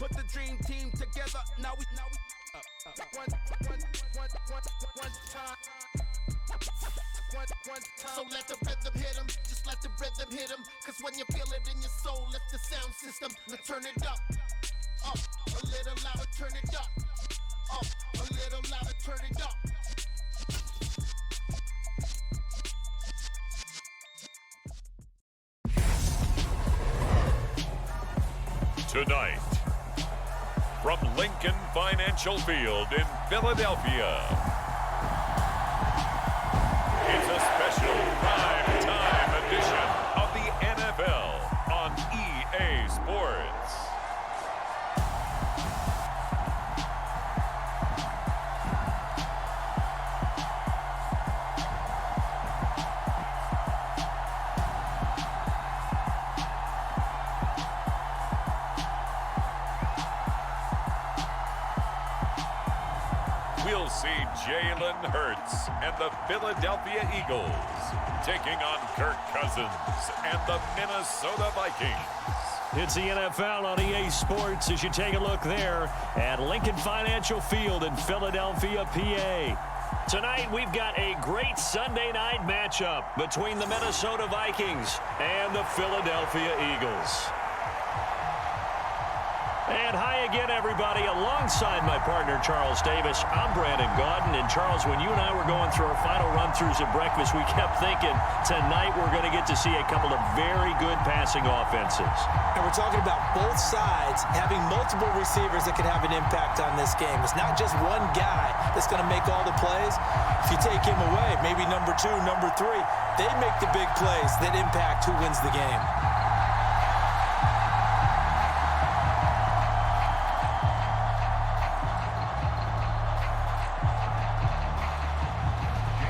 Put the dream team together. Now we one time. So let the rhythm hit 'em, just let the rhythm hit 'em. Cause when you feel it in your soul, lift the sound system. Now turn it up, a little louder, turn it up, a little louder, turn it up. Tonight, from Lincoln Financial Field in Philadelphia, it's a special prime-time edition of the NFL on EA Sports. We'll see Jalen Hurts and the Philadelphia Eagles taking on Kirk Cousins and the Minnesota Vikings. It's the NFL on EA Sports as you take a look there at Lincoln Financial Field in Philadelphia, PA. Tonight we've got a great Sunday night matchup between the Minnesota Vikings and the Philadelphia Eagles. And hi again, everybody. Alongside my partner, Charles Davis, I'm Brandon Gaudin. And Charles, when you and I were going through our final run-throughs at breakfast, we kept thinking tonight we're going to get to see a couple of very good passing offenses. And we're talking about both sides having multiple receivers that can have an impact on this game. It's not just one guy that's going to make all the plays. If you take him away, maybe number 2, number 3, they make the big plays that impact who wins the game.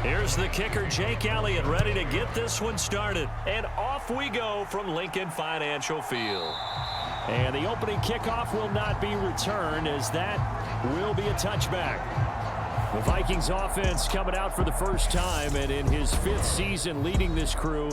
Here's the kicker, Jake Elliott, ready to get this one started. And off we go from Lincoln Financial Field. And the opening kickoff will not be returned, as that will be a touchback. The Vikings offense coming out for the first time, and in his 5th season leading this crew,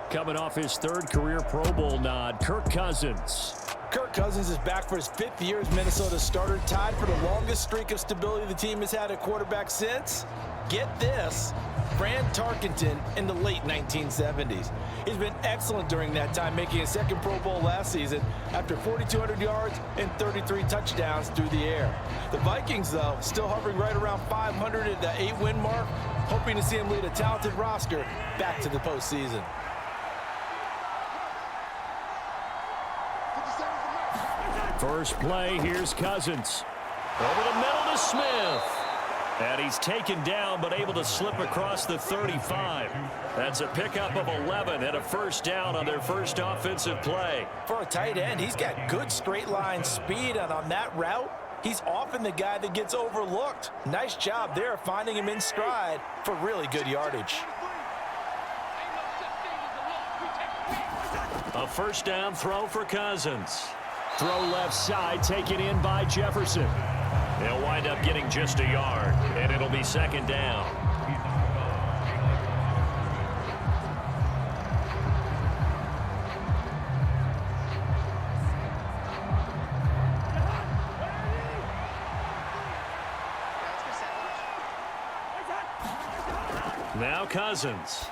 coming off his 3rd career Pro Bowl nod, Kirk Cousins. Kirk Cousins is back for his 5th year as Minnesota starter, tied for the longest streak of stability the team has had at quarterback since, get this, Fran Tarkenton in the late 1970s. He's been excellent during that time, making his 2nd Pro Bowl last season after 4,200 yards and 33 touchdowns through the air. The Vikings, though, still hovering right around 500 at the 8-win mark, hoping to see him lead a talented roster back to the postseason. First play, here's Cousins. Over the middle to Smith. And he's taken down, but able to slip across the 35. That's a pickup of 11 and a first down on their first offensive play. For a tight end, he's got good straight line speed, and on that route, he's often the guy that gets overlooked. Nice job there finding him in stride for really good yardage. A first down throw for Cousins. Throw left side, taken in by Jefferson. They'll wind up getting just a yard, and it'll be 2nd down. Now Cousins.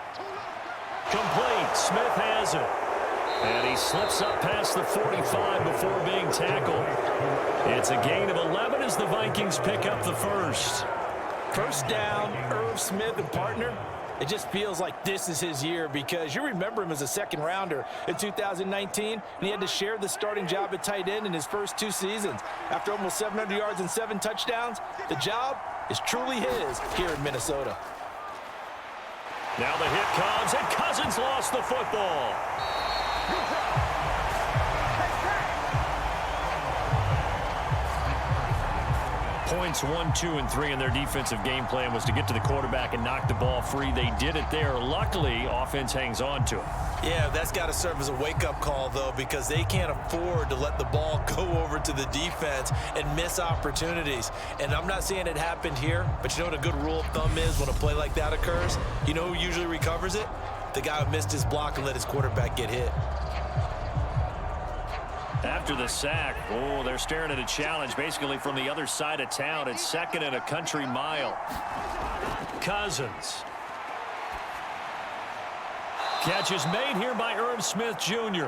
Complete. Smith has it. And he slips up past the 45 before being tackled. It's a gain of 11 as the Vikings pick up the first. First down, Irv Smith and partner. It just feels like this is his year, because you remember him as a 2nd rounder in 2019, and he had to share the starting job at tight end in his first 2 seasons. After almost 700 yards and 7 touchdowns, the job is truly his here in Minnesota. Now the hit comes, and Cousins lost the football. Points 1, 2, and 3 in their defensive game plan was to get to the quarterback and knock the ball free. They did it there. Luckily, offense hangs on to it. Yeah, that's got to serve as a wake-up call, though, because they can't afford to let the ball go over to the defense and miss opportunities. And I'm not saying it happened here, but you know what a good rule of thumb is when a play like that occurs? You know who usually recovers it? The guy who missed his block and let his quarterback get hit. After the sack, they're staring at a challenge basically from the other side of town. It's second and a country mile. Cousins. Catch is made here by Irv Smith Jr.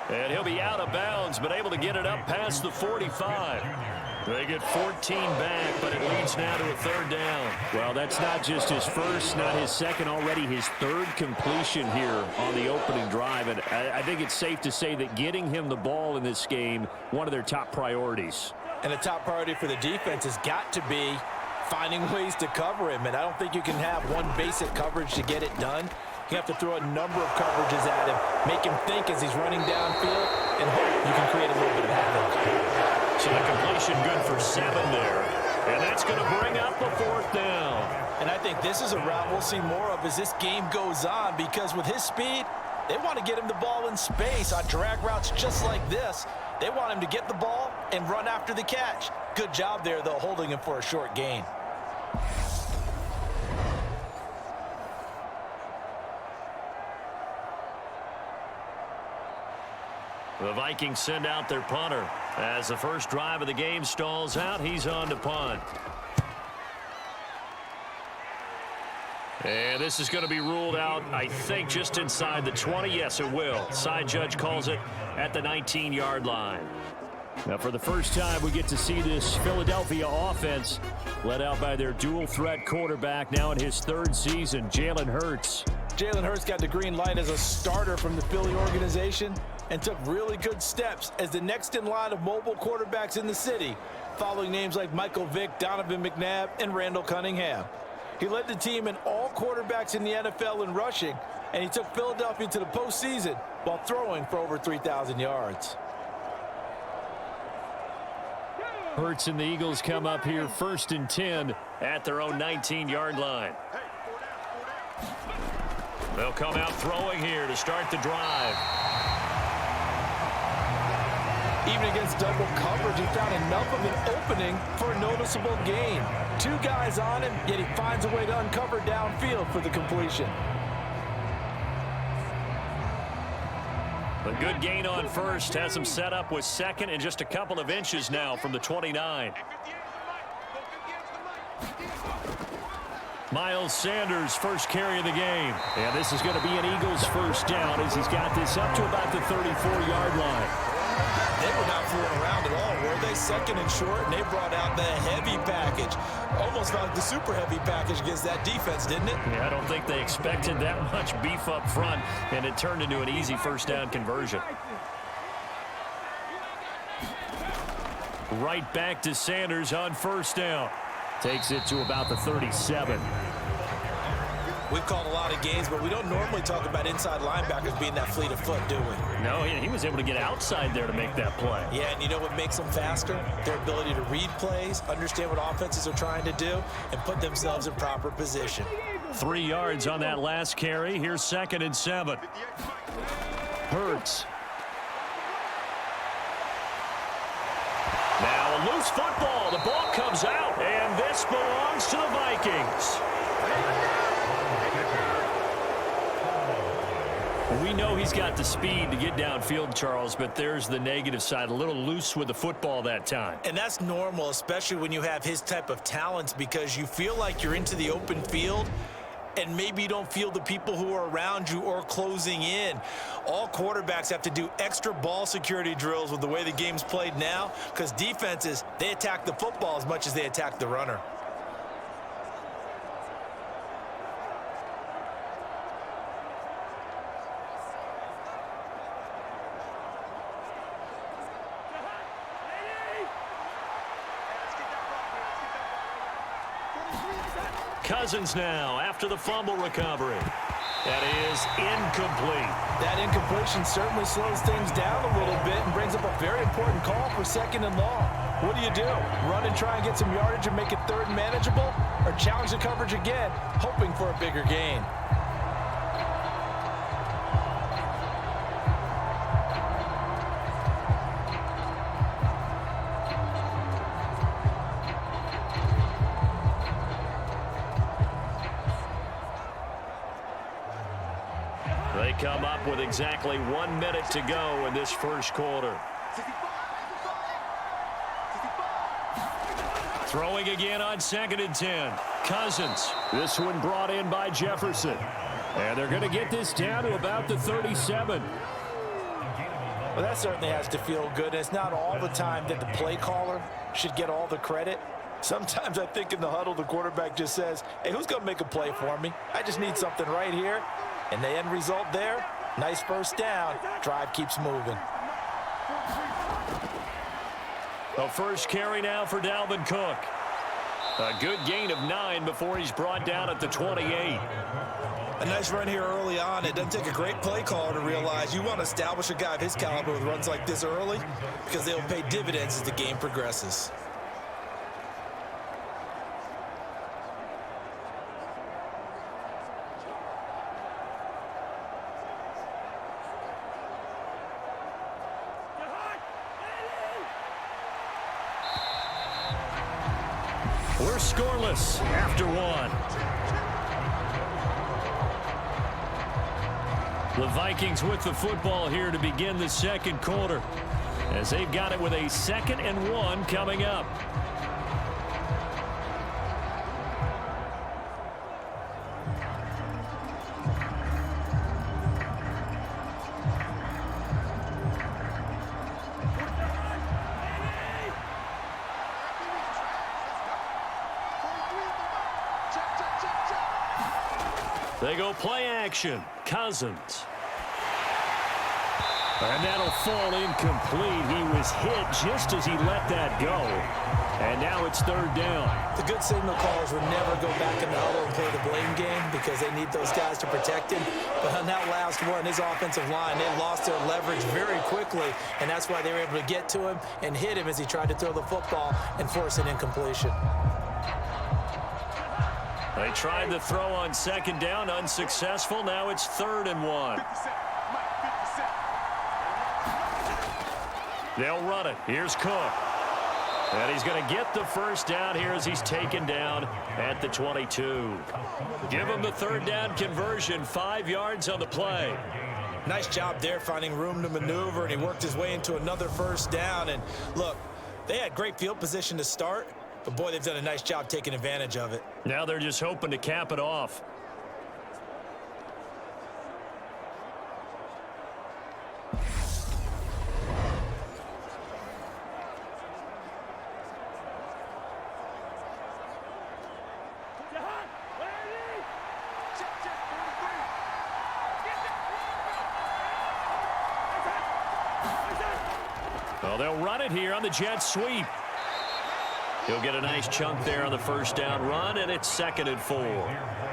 And he'll be out of bounds, but able to get it up past the 45. They get 14 back, but it leads now to a third down. Well, that's not just his first, not his second, already his third completion here on the opening drive. And I think it's safe to say that getting him the ball in this game, one of their top priorities. And a top priority for the defense has got to be finding ways to cover him. And I don't think you can have one basic coverage to get it done. You have to throw a number of coverages at him, make him think as he's running downfield, and hope you can create a little bit of havoc. So the completion good for 7 there. And that's going to bring up a fourth down. And I think this is a route we'll see more of as this game goes on, because with his speed, they want to get him the ball in space on drag routes just like this. They want him to get the ball and run after the catch. Good job there, though, holding him for a short gain. The Vikings send out their punter. As the first drive of the game stalls out, he's on to punt. And this is going to be ruled out, I think, just inside the 20. Yes, it will. Side judge calls it at the 19-yard line. Now, for the first time, we get to see this Philadelphia offense led out by their dual-threat quarterback now in his third season, Jalen Hurts. Jalen Hurts got the green light as a starter from the Philly organization and took really good steps as the next in line of mobile quarterbacks in the city, following names like Michael Vick, Donovan McNabb, and Randall Cunningham. He led the team in all quarterbacks in the NFL in rushing, and he took Philadelphia to the postseason while throwing for over 3,000 yards. Hurts and the Eagles come up here 1st and 10 at their own 19-yard line. They'll come out throwing here to start the drive. Even against double coverage, he found enough of an opening for a noticeable gain. 2 guys on him, yet he finds a way to uncover downfield for the completion. A good gain on first has him set up with second and just a couple of inches now from the 29. Miles Sanders, first carry of the game. And this is going to be an Eagles first down as he's got this up to about the 34-yard line. They were not fooling around at all, were they? Second and short, and they brought out the heavy package. Almost like the super heavy package against that defense, didn't it? Yeah, I don't think they expected that much beef up front, and it turned into an easy first down conversion. Right back to Sanders on first down. Takes it to about the 37. We've called a lot of games, but we don't normally talk about inside linebackers being that fleet of foot, do we? No, he was able to get outside there to make that play. Yeah, and you know what makes them faster? Their ability to read plays, understand what offenses are trying to do, and put themselves in proper position. 3 yards on that last carry. Here's 2nd and 7. Hurts. Now a loose football. The ball comes out, and this belongs to the Vikings. We know he's got the speed to get downfield, Charles, but there's the negative side. A little loose with the football that time. And that's normal, especially when you have his type of talents, because you feel like you're into the open field and maybe you don't feel the people who are around you or closing in. All quarterbacks have to do extra ball security drills with the way the game's played now, because defenses, they attack the football as much as they attack the runner. Cousins now after the fumble recovery. That is incomplete. That incompletion certainly slows things down a little bit and brings up a very important call for 2nd and long. What do? Run and try and get some yardage and make it 3rd and manageable? Or challenge the coverage again, hoping for a bigger gain? They come up with exactly 1 minute to go in this first quarter. Throwing again on 2nd and 10. Cousins. This one brought in by Jefferson. And they're going to get this down to about the 37. Well, that certainly has to feel good. It's not all the time that the play caller should get all the credit. Sometimes I think in the huddle, the quarterback just says, hey, who's going to make a play for me? I just need something right here. And the end result there, nice first down. Drive keeps moving. The first carry now for Dalvin Cook. A good gain of 9 before he's brought down at the 28. A nice run here early on. It doesn't take a great play caller to realize you want to establish a guy of his caliber with runs like this early because they'll pay dividends as the game progresses. We're scoreless after one. The Vikings with the football here to begin the second quarter, as they've got it with a 2nd and 1 coming up. They go play action. Cousins. And that'll fall incomplete. He was hit just as he let that go. And now it's 3rd down. The good signal callers would never go back in the huddle and play the blame game because they need those guys to protect him. But on that last one, his offensive line, they lost their leverage very quickly, and that's why they were able to get to him and hit him as he tried to throw the football and force an incompletion. They tried to throw on 2nd down, unsuccessful. Now it's 3rd and 1. They'll run it. Here's Cook. And he's going to get the first down here as he's taken down at the 22. Give him the 3rd down conversion, 5 yards on the play. Nice job there finding room to maneuver, and he worked his way into another first down. And look, they had great field position to start, but boy, they've done a nice job taking advantage of it. Now they're just hoping to cap it off. Well, they'll run it here on the jet sweep. He'll get a nice chunk there on the first down run, and it's 2nd and 4.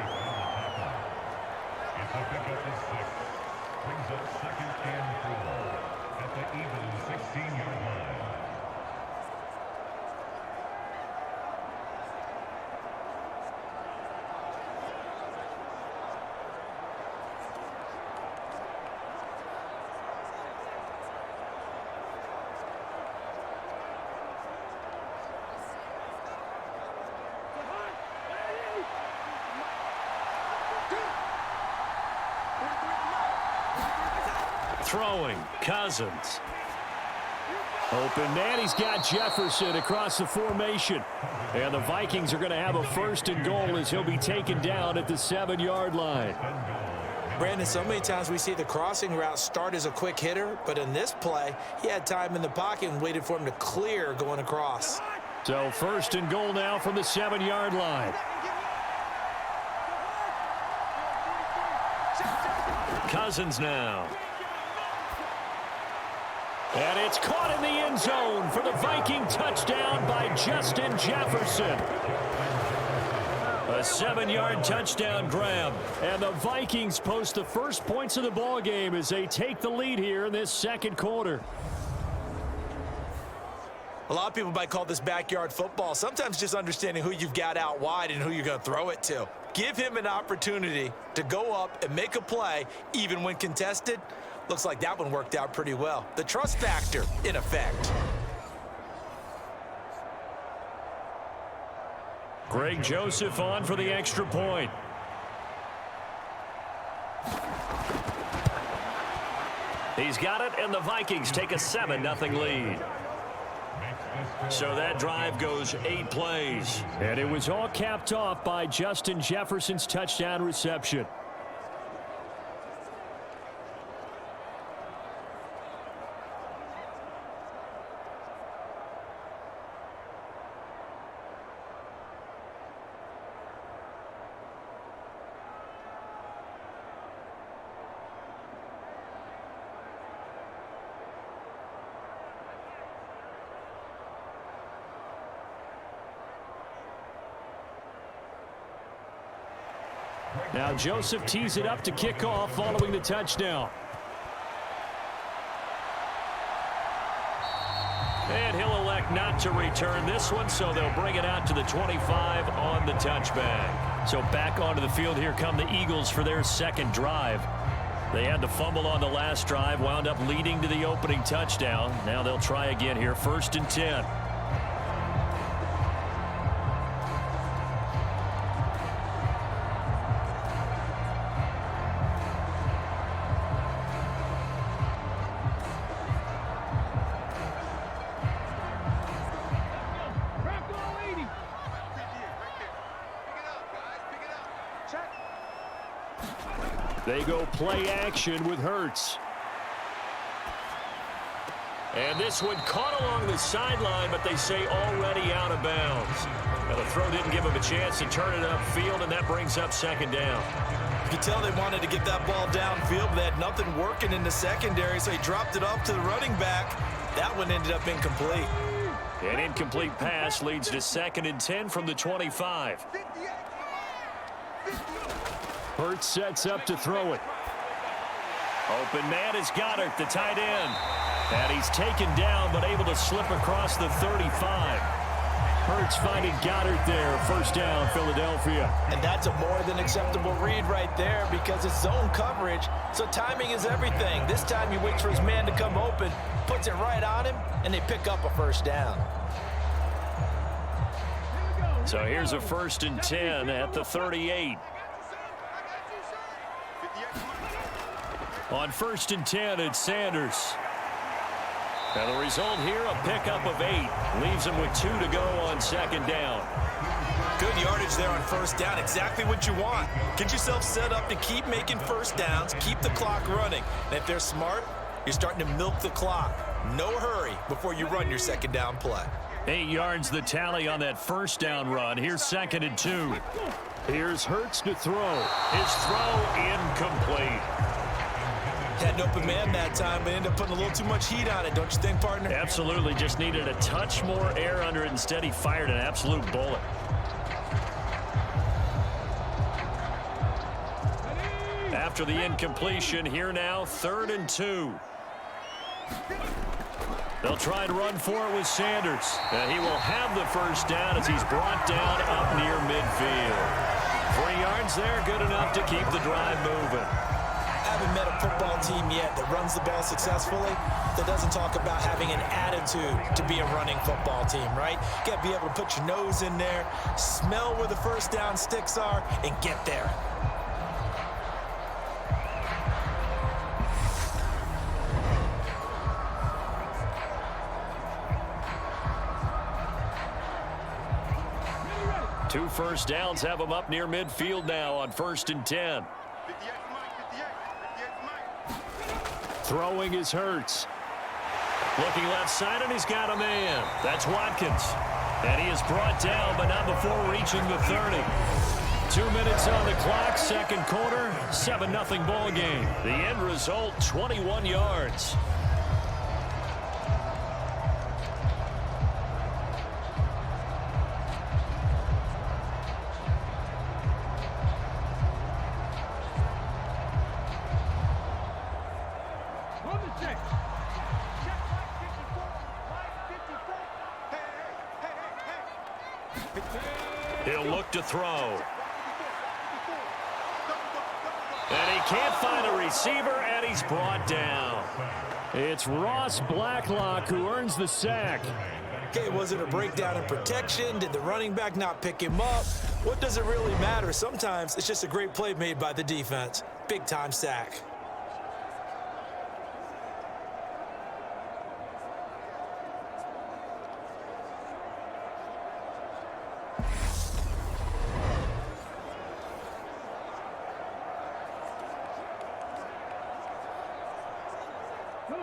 Throwing, Cousins. Open man, he's got Jefferson across the formation. And the Vikings are going to have a 1st and goal as he'll be taken down at the 7-yard line. Brandon, so many times we see the crossing route start as a quick hitter, but in this play, he had time in the pocket and waited for him to clear going across. So 1st and goal now from the 7-yard line. Cousins now. And it's caught in the end zone for the Viking touchdown by Justin Jefferson. A 7-yard touchdown grab. And the Vikings post the first points of the ball game as they take the lead here in this second quarter. A lot of people might call this backyard football. Sometimes just understanding who you've got out wide and who you're going to throw it to. Give him an opportunity to go up and make a play, even when contested. Looks like that one worked out pretty well. The trust factor in effect. Greg Joseph on for the extra point. He's got it, and the Vikings take a 7-0 lead. So that drive goes 8 plays. And it was all capped off by Justin Jefferson's touchdown reception. Now Joseph tees it up to kick off following the touchdown. And he'll elect not to return this one, so they'll bring it out to the 25 on the touchback. So back onto the field, here come the Eagles for their second drive. They had the fumble on the last drive, wound up leading to the opening touchdown. Now they'll try again here, 1st and 10. They go play action with Hurts. And this one caught along the sideline, but they say already out of bounds. Now the throw didn't give him a chance to turn it upfield, and that brings up 2nd down. You could tell they wanted to get that ball downfield, but they had nothing working in the secondary, so he dropped it off to the running back. That one ended up incomplete. An incomplete pass leads to 2nd and 10 from the 25. Hurts sets up to throw it. Open man is Goddard, the tight end. And he's taken down, but able to slip across the 35. Hurts finding Goddard there. 1st down, Philadelphia. And that's a more than acceptable read right there because it's zone coverage, so timing is everything. This time he waits for his man to come open, puts it right on him, and they pick up a 1st down. So here's a 1st and 10 at the 38. On 1st and 10, it's Sanders. And the result here, a pickup of 8. Leaves him with 2 to go on 2nd down. Good yardage there on 1st down. Exactly what you want. Get yourself set up to keep making 1st downs, keep the clock running. And if they're smart, you're starting to milk the clock. No hurry before you run your 2nd down play. 8 yards the tally on that 1st down run. Here's 2nd and 2. Here's Hurts to throw. His throw incomplete. Had an open man that time, but ended up putting a little too much heat on it, don't you think, partner? Absolutely. Just needed a touch more air under it. Instead, he fired an absolute bullet. After the incompletion, here now, 3rd and 2. They'll try to run for it with Sanders. He will have the 1st down as he's brought down up near midfield. 3 yards there, good enough to keep the drive moving. I haven't met a football team yet that runs the ball successfully that doesn't talk about having an attitude to be a running football team, right? You got to be able to put your nose in there, smell where the 1st down sticks are, and get there. Two 1st downs have him up near midfield now on 1st and 10. Throwing is Hurts. Looking left side, and he's got a man. That's Watkins. And he is brought down, but not before reaching the 30. 2 minutes on the clock, 2nd quarter, 7-0 ball game. The end result, 21 yards. He'll look to throw. And he can't find a receiver, and he's brought down. It's Ross Blacklock who earns the sack. Okay, was it a breakdown in protection? Did the running back not pick him up? What does it really matter? Sometimes it's just a great play made by the defense. Big-time sack.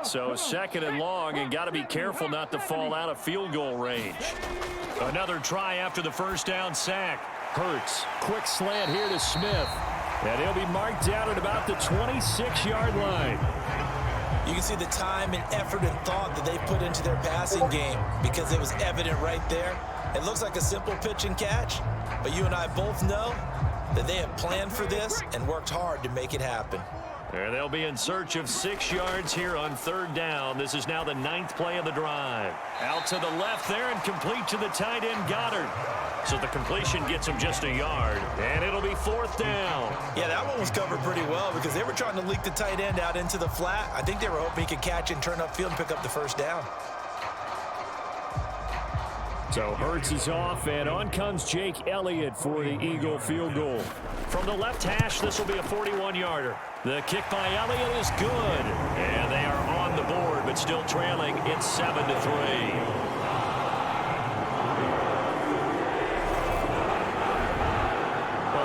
So second and long, and got to be careful not to fall out of field goal range. Another try after the first down sack. Hurts, quick slant here to Smith. And he'll be marked down at about the 26-yard line. You can see the time and effort and thought that they put into their passing game because it was evident right there. It looks like a simple pitch and catch, but you and I both know that they have planned for this and worked hard to make it happen. And they'll be in search of 6 yards here on third down. This is now the 9th play of the drive. Out to the left there and complete to the tight end, Goddard. So the completion gets him just a yard, and it'll be fourth down. Yeah, that one was covered pretty well because they were trying to leak the tight end out into the flat. I think they were hoping he could catch and turn upfield and pick up the first down. So Hurts is off, and on comes Jake Elliott for the Eagle field goal. From the left hash, this will be a 41-yarder. The kick by Elliott is good, and they are on the board, but still trailing. It's 7-3.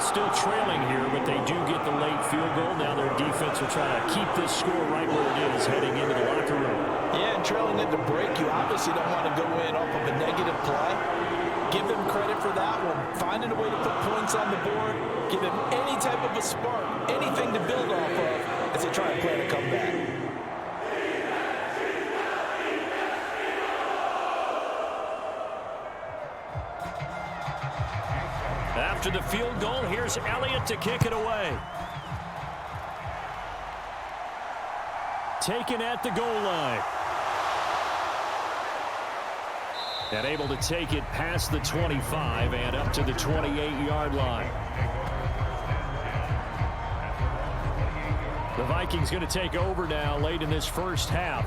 Still trailing here, but they do get the late field goal. Now their defense will try to keep this score right where it is heading into the locker room. Yeah, and trailing at the break, you obviously don't want to go in off of a negative play. Give them credit for that one. Finding a way to put points on the board. Give them any type of a spark, anything to build off of as they try and plan a comeback. After the field goal, here's Elliott to kick it away. Taken at the goal line. And able to take it past the 25 and up to the 28-yard line. The Vikings going to take over now late in this first half.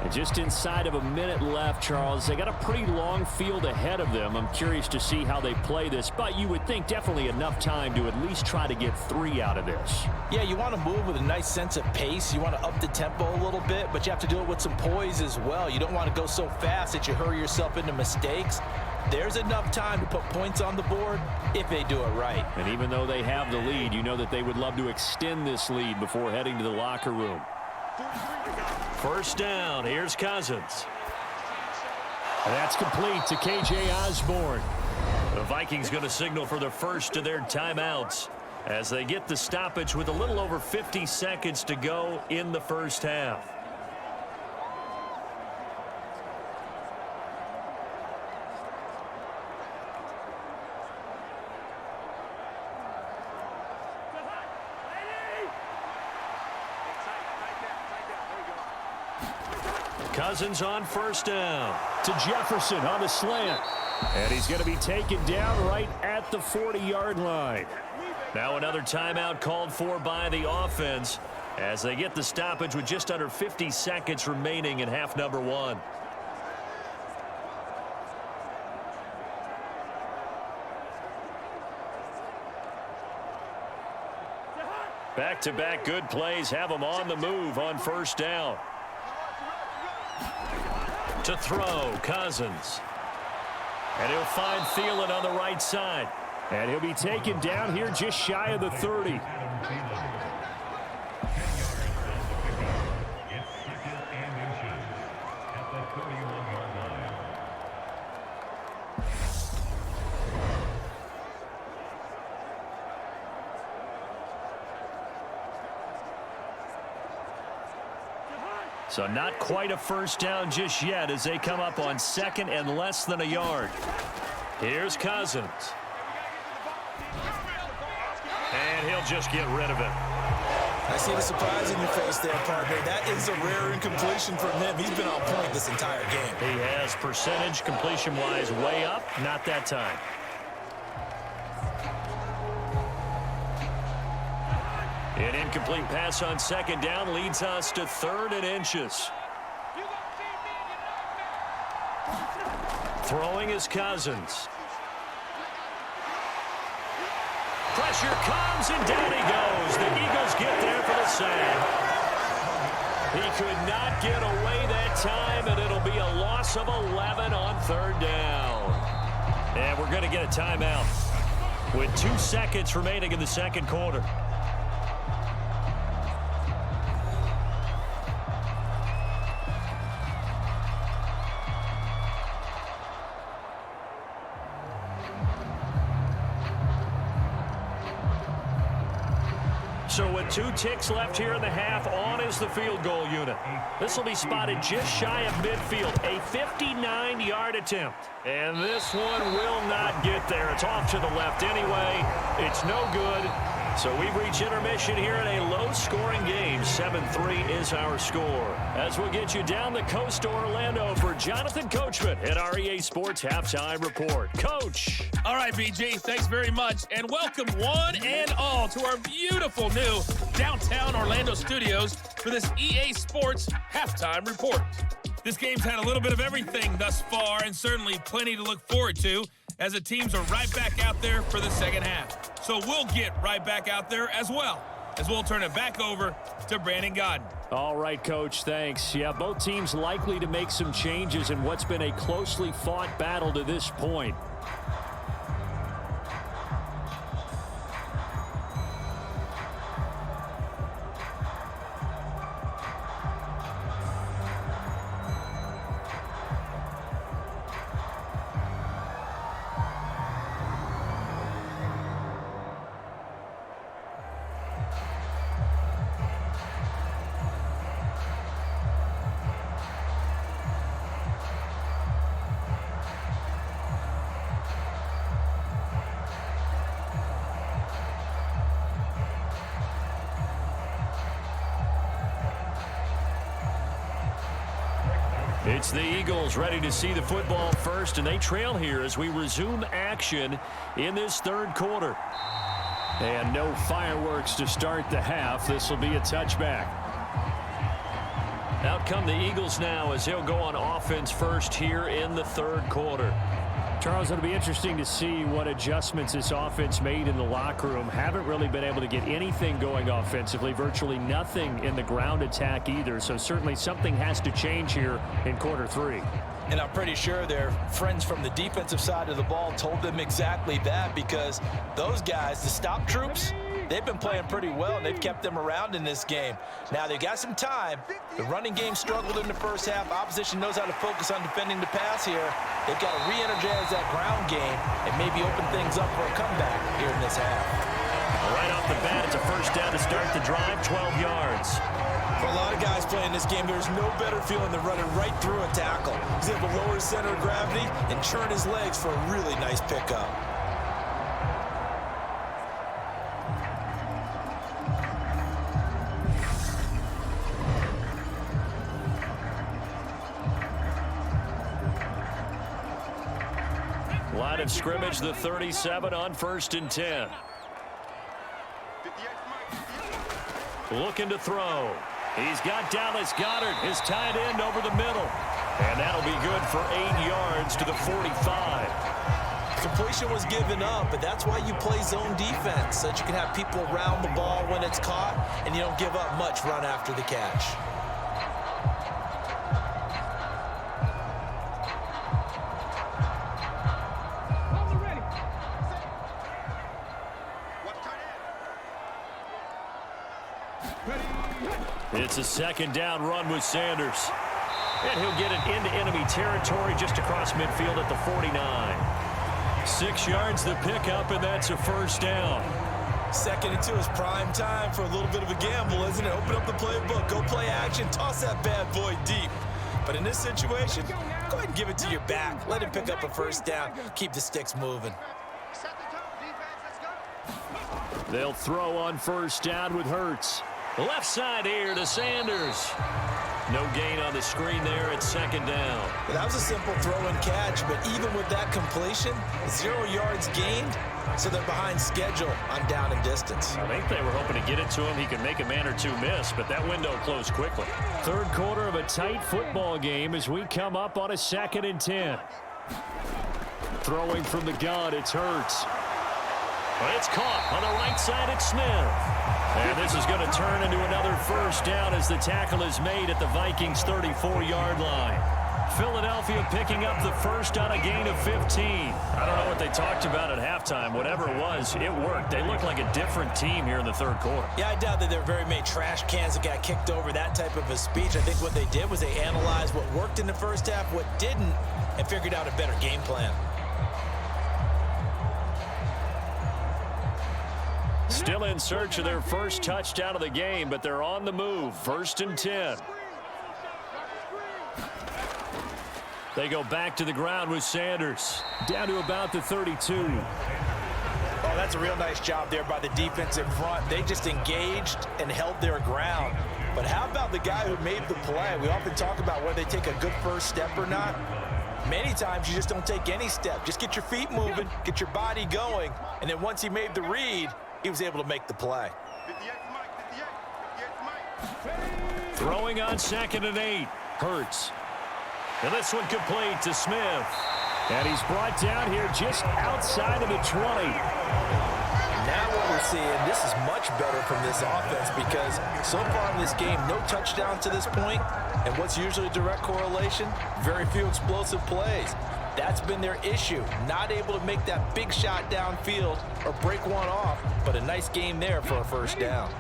And just inside of a minute left, Charles. They got a pretty long field ahead of them. I'm curious to see how they play this, but you would think definitely enough time to at least try to get 3 out of this. Yeah, you want to move with a nice sense of pace. You want to up the tempo a little bit, but you have to do it with some poise as well. You don't want to go so fast that you hurry yourself into mistakes. There's enough time to put points on the board if they do it right. And even though they have the lead, you know that they would love to extend this lead before heading to the locker room. First down, here's Cousins. And that's complete to K.J. Osborne. The Vikings going to signal for the first of their timeouts as they get the stoppage with a little over 50 seconds to go in the first half. Cousins on first down to Jefferson on the slant. And he's going to be taken down right at the 40-yard line. Now another timeout called for by the offense as they get the stoppage with just under 50 seconds remaining in half number 1. Back-to-back good plays have them on the move on first down. To throw, Cousins. And he'll find Thielen on the right side. And he'll be taken down here just shy of the 30. So not quite a first down just yet as they come up on second and less than a yard. Here's Cousins. And he'll just get rid of it. I see the surprise in your face there, partner. That is a rare incompletion from him. He's been on point this entire game. He has percentage completion-wise way up. Not that time. An incomplete pass on second down leads us to 3rd and inches. Throwing is Cousins. Pressure comes and down he goes. The Eagles get there for the sack. He could not get away that time, and it'll be a loss of 11 on 3rd down. And we're going to get a timeout with 2 seconds remaining in the second quarter. So with 2 ticks left here in the half, on is the field goal unit. This will be spotted just shy of midfield, a 59-yard attempt. And this one will not get there. It's off to the left anyway. It's no good. So we've reached intermission here in a low-scoring game. 7-3 is our score. As we'll get you down the coast to Orlando for Jonathan Coachman at our EA Sports Halftime Report. Coach. All right, BG, thanks very much. And welcome one and all to our beautiful new downtown Orlando studios for this EA Sports Halftime Report. This game's had a little bit of everything thus far, and certainly plenty to look forward to, as the teams are right back out there for the second half. So we'll get right back out there as well, as we'll turn it back over to Brandon Godden. All right, Coach, thanks. Yeah, both teams likely to make some changes in what's been a closely fought battle to this point. It's the Eagles ready to see the football first, and they trail here as we resume action in this third quarter. And no fireworks to start the half. This will be a touchback. Out come the Eagles now as they'll go on offense first here in the third quarter. Charles, it'll be interesting to see what adjustments this offense made in the locker room. Haven't really been able to get anything going offensively, virtually nothing in the ground attack either. So certainly something has to change here in quarter 3. And I'm pretty sure their friends from the defensive side of the ball told them exactly that, because those guys, the stop troops, they've been playing pretty well, and they've kept them around in this game. Now, they've got some time. The running game struggled in the first half. Opposition knows how to focus on defending the pass here. They've got to re-energize that ground game and maybe open things up for a comeback here in this half. Right off the bat, it's a first down to start the drive, 12 yards. For a lot of guys playing this game, there's no better feeling than running right through a tackle. He's able to lower his center of gravity and churn his legs for a really nice pickup. Line of scrimmage, the 37 on 1st and 10. Looking to throw. He's got Dallas Goedert, his tight end, over the middle. And that'll be good for 8 yards to the 45. Completion was given up, but that's why you play zone defense, so that you can have people around the ball when it's caught, and you don't give up much run after the catch. It's a second down run with Sanders. And he'll get it into enemy territory just across midfield at the 49. 6 yards the pickup, and that's a first down. 2nd and 2 is prime time for a little bit of a gamble, isn't it? Open up the playbook, go play action, toss that bad boy deep. But in this situation, go ahead and give it to your back. Let him pick up a first down. Keep the sticks moving. They'll throw on first down with Hurts. Left side here to Sanders. No gain on the screen there at 2nd down. That was a simple throw and catch, but even with that completion, 0 yards gained, so they're behind schedule on down and distance. I think they were hoping to get it to him. He could make a man or two miss, but that window closed quickly. Third quarter of a tight football game as we come up on a 2nd and 10. Throwing from the gun, it's Hurts. But it's caught on the right side at Smith. And this is going to turn into another first down as the tackle is made at the Vikings' 34-yard line. Philadelphia picking up the first on a gain of 15. I don't know what they talked about at halftime. Whatever it was, it worked. They look like a different team here in the third quarter. Yeah, I doubt that there are very many trash cans that got kicked over, that type of a speech. I think what they did was they analyzed what worked in the first half, what didn't, and figured out a better game plan. Still in search of their first touchdown of the game, but they're on the move. 1st and 10. They go back to the ground with Sanders. Down to about the 32. Oh, that's a real nice job there by the defensive front. They just engaged and held their ground. But how about the guy who made the play? We often talk about whether they take a good first step or not. Many times you just don't take any step. Just get your feet moving, get your body going, and then once he made the read, he was able to make the play. Throwing on 2nd and 8. Hurts. And this one complete to Smith. And he's brought down here just outside of the 20. Now what we're seeing, this is much better from this offense because so far in this game, no touchdown to this point, and what's usually a direct correlation? Very few explosive plays. That's been their issue, not able to make that big shot downfield or break one off, but a nice game there for a first down.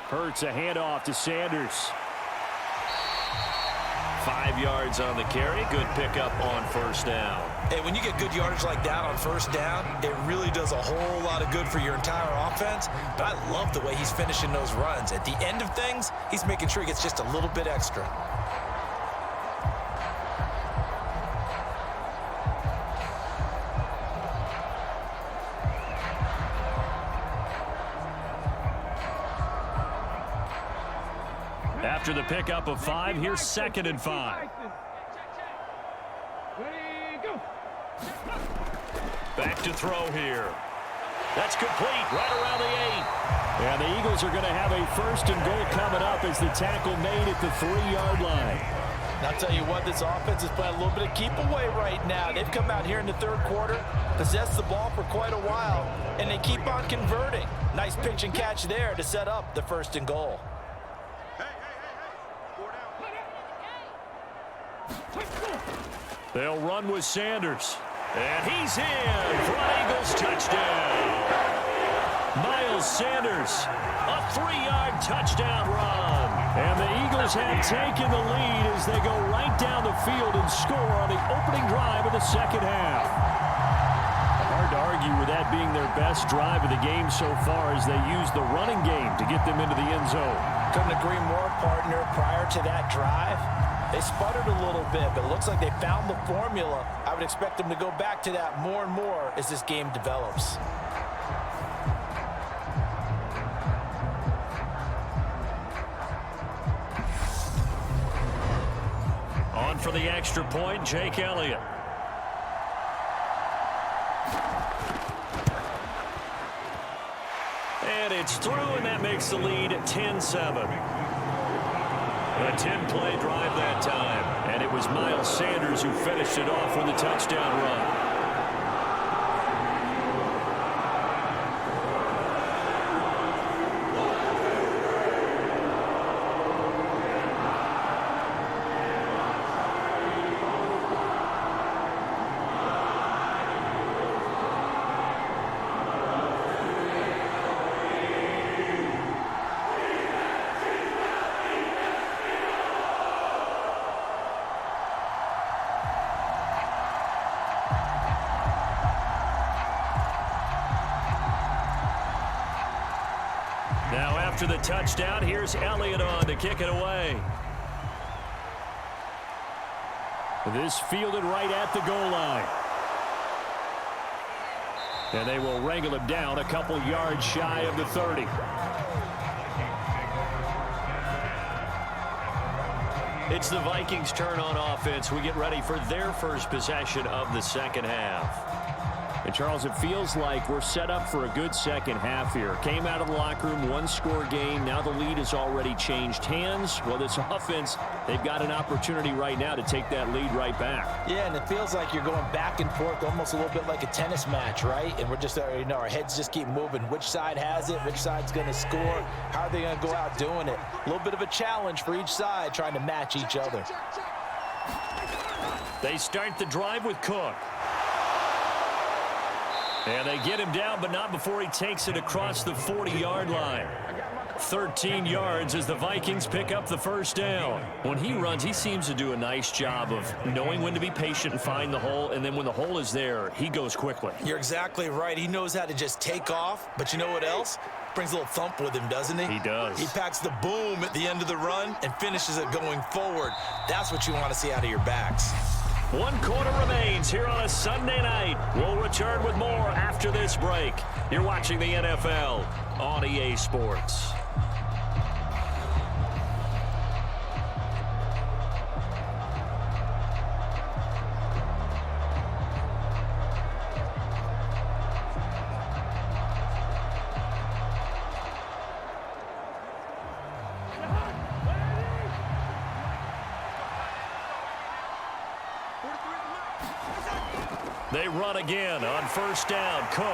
Hurts a handoff to Sanders. 5 yards on the carry. Good pickup on first down. Hey, when you get good yardage like that on first down, it really does a whole lot of good for your entire offense. But I love the way he's finishing those runs. At the end of things, he's making sure he gets just a little bit extra. After the pickup of 5, here's 2nd and 5. Back to throw here. That's complete right around the 8. And the Eagles are going to have a 1st and goal coming up as the tackle made at the 3-yard line. And I'll tell you what, this offense is playing a little bit of keep away right now. They've come out here in the 3rd quarter, possessed the ball for quite a while, and they keep on converting. Nice pitch and catch there to set up the 1st and goal. They'll run with Sanders. And he's in for an Eagles touchdown. Miles Sanders, a 3-yard touchdown run. And the Eagles have taken the lead as they go right down the field and score on the opening drive of the 2nd half. Hard to argue with that being their best drive of the game so far as they use the running game to get them into the end zone. Couldn't agree more, partner. Prior to that drive, they sputtered a little bit, but it looks like they found the formula. I would expect them to go back to that more and more as this game develops. On for the extra point, Jake Elliott. And it's through, and that makes the lead 10-7. A 10-play drive that time, and it was Miles Sanders who finished it off with a touchdown run. Now after the touchdown, here's Elliott on to kick it away. This fielded right at the goal line. And they will wrangle him down a couple yards shy of the 30. It's the Vikings' turn on offense. We get ready for their first possession of the 2nd half. And, Charles, it feels like we're set up for a good 2nd half here. Came out of the locker room, 1-score game. Now the lead has already changed hands. Well, this offense, they've got an opportunity right now to take that lead right back. Yeah, and it feels like you're going back and forth almost a little bit like a tennis match, right? And we're just, our heads just keep moving. Which side has it? Which side's going to score? How are they going to go out doing it? A little bit of a challenge for each side trying to match each other. They start the drive with Cook. And they get him down, but not before he takes it across the 40-yard line. 13 yards as the Vikings pick up the first down. When he runs, he seems to do a nice job of knowing when to be patient and find the hole, and then when the hole is there, he goes quickly. You're exactly right. He knows how to just take off, but you know what else? Brings a little thump with him, doesn't he? He does. He packs the boom at the end of the run and finishes it going forward. That's what you want to see out of your backs. 1 quarter remains here on a Sunday night. We'll return with more after this break. You're watching the NFL on EA Sports. They run again on first down. Cook.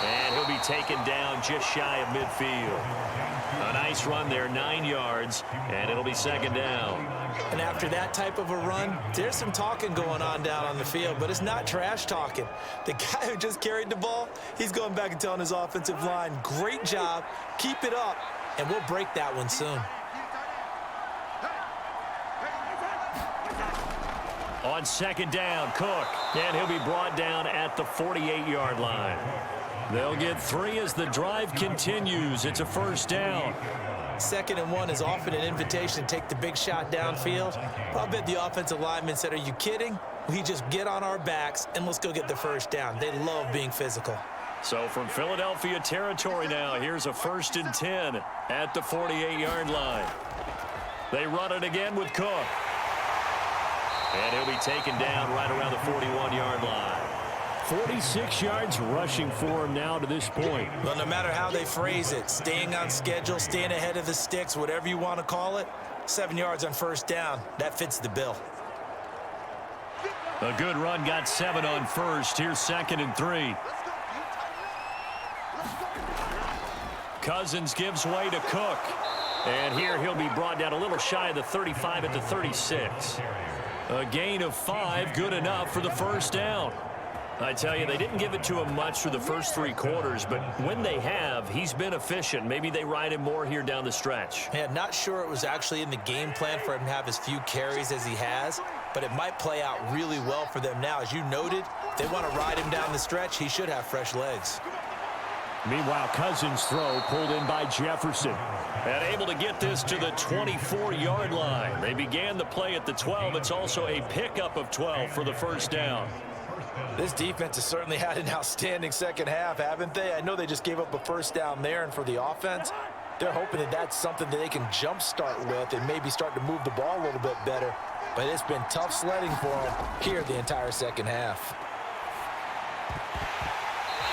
And he'll be taken down just shy of midfield. A nice run there, 9 yards, and it'll be second down. And after that type of a run, there's some talking going on down on the field, but it's not trash talking. The guy who just carried the ball, he's going back and telling his offensive line, great job, keep it up, and we'll break that one soon. On second down, Cook, and he'll be brought down at the 48-yard line. They'll get 3 as the drive continues. It's a first down. 2nd and 1 is often an invitation to take the big shot downfield. But I bet the offensive lineman said, are you kidding? We just get on our backs and let's go get the first down. They love being physical. So from Philadelphia territory now, here's a 1st and 10 at the 48-yard line. They run it again with Cook. And he'll be taken down right around the 41-yard line. 46 yards rushing for him now to this point. Well, no matter how they phrase it, staying on schedule, staying ahead of the sticks, whatever you want to call it, 7 yards on first down, that fits the bill. A good run got 7 on first. Here's 2nd and 3. Cousins gives way to Cook. And here he'll be brought down a little shy of the 35 at the 36. A gain of 5, good enough for the first down. I tell you, they didn't give it to him much for the first 3 quarters, but when they have, he's been efficient. Maybe they ride him more here down the stretch. Yeah, not sure it was actually in the game plan for him to have as few carries as he has, but it might play out really well for them now. As you noted, if they want to ride him down the stretch, he should have fresh legs. Meanwhile, Cousins' throw pulled in by Jefferson. And able to get this to the 24-yard line. They began the play at the 12. It's also a pickup of 12 for the first down. This defense has certainly had an outstanding second half, haven't they? I know they just gave up a first down there, and for the offense, they're hoping that that's something that they can jumpstart with and maybe start to move the ball a little bit better. But it's been tough sledding for them here the entire second half.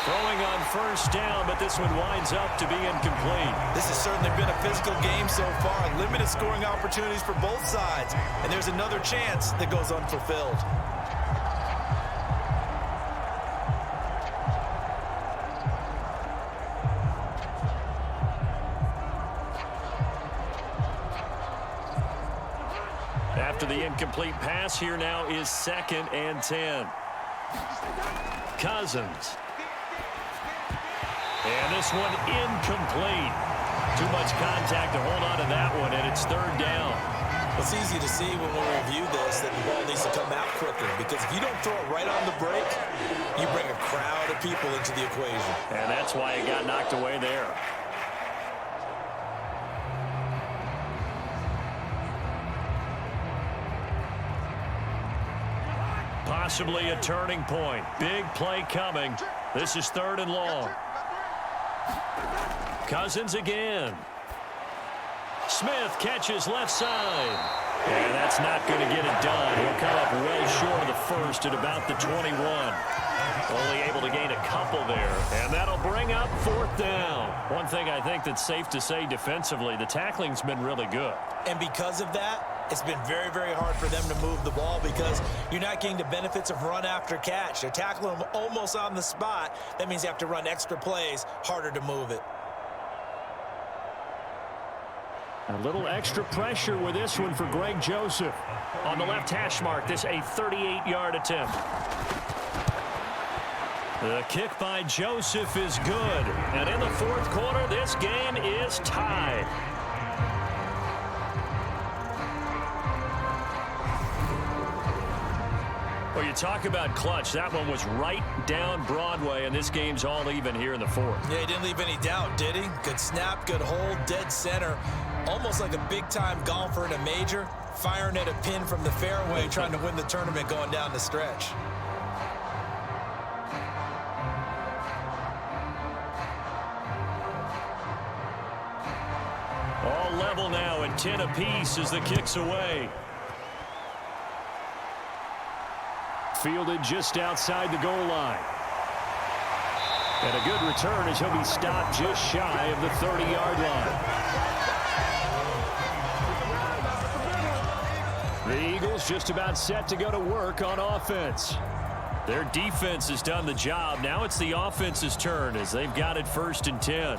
Throwing on first down, but this one winds up to be incomplete. This has certainly been a physical game so far. Limited scoring opportunities for both sides. And there's another chance that goes unfulfilled. After the incomplete pass, here now is 2nd and 10. Cousins. And this one incomplete. Too much contact to hold on to that one, and it's 3rd down. It's easy to see when we review this that the ball needs to come out quicker, because if you don't throw it right on the break, you bring a crowd of people into the equation. And that's why it got knocked away there. Possibly a turning point. Big play coming. This is 3rd and long. Cousins again. Smith catches left side. And that's not going to get it done. He'll come up well short of the first at about the 21. Only able to gain a couple there. And that'll bring up 4th down. One thing I think that's safe to say defensively, the tackling's been really good. And because of that, it's been very, very hard for them to move the ball because you're not getting the benefits of run after catch. They're tackling them almost on the spot. That means you have to run extra plays, harder to move it. A little extra pressure with this one for Greg Joseph. On the left hash mark, this a 38-yard attempt. The kick by Joseph is good. And in the fourth quarter, this game is tied. Well, you talk about clutch. That one was right down Broadway, and this game's all even here in the fourth. Yeah, he didn't leave any doubt, did he? Good snap, good hold, dead center. Almost like a big-time golfer in a major, firing at a pin from the fairway, trying to win the tournament going down the stretch. All level now at 10 apiece as the kick's away. Fielded just outside the goal line. And a good return as he'll be stopped just shy of the 30-yard line. The Eagles just about set to go to work on offense. Their defense has done the job. Now it's the offense's turn as they've got it 1st and 10.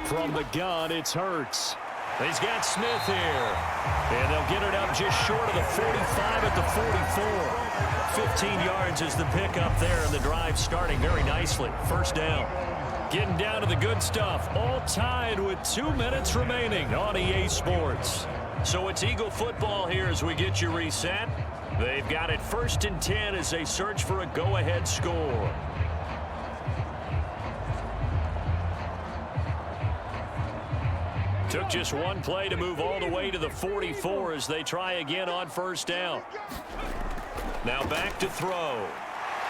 From the gun, it's Hurts. He's got Smith here. And they'll get it up just short of the 45 at the 44. 15 yards is the pickup there, and the drive starting very nicely. 1st down. Getting down to the good stuff. All tied with 2 minutes remaining on EA Sports. So it's Eagle football here as we get you reset. They've got it 1st and 10 as they search for a go-ahead score. Took just one play to move all the way to the 44 as they try again on 1st down. Now back to throw.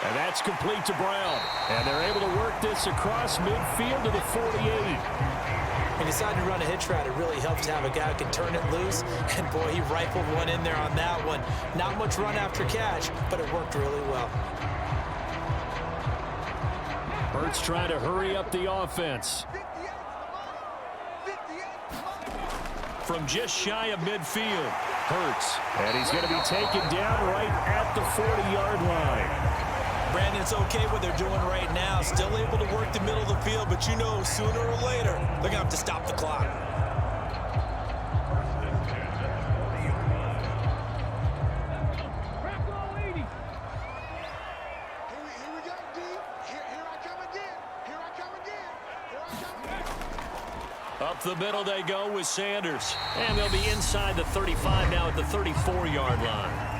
And that's complete to Brown. And they're able to work this across midfield to the 48. He decided to run a hitch route. It really helps to have a guy who can turn it loose. And, boy, he rifled one in there on that one. Not much run after catch, but it worked really well. Hurts trying to hurry up the offense. From just shy of midfield, Hurts. And he's going to be taken down right at the 40-yard line. Brandon, it's okay what they're doing right now. Still able to work the middle of the field, but you know sooner or later they're going to have to stop the clock. Up the middle they go with Sanders. And they'll be inside the 35 now at the 34-yard line.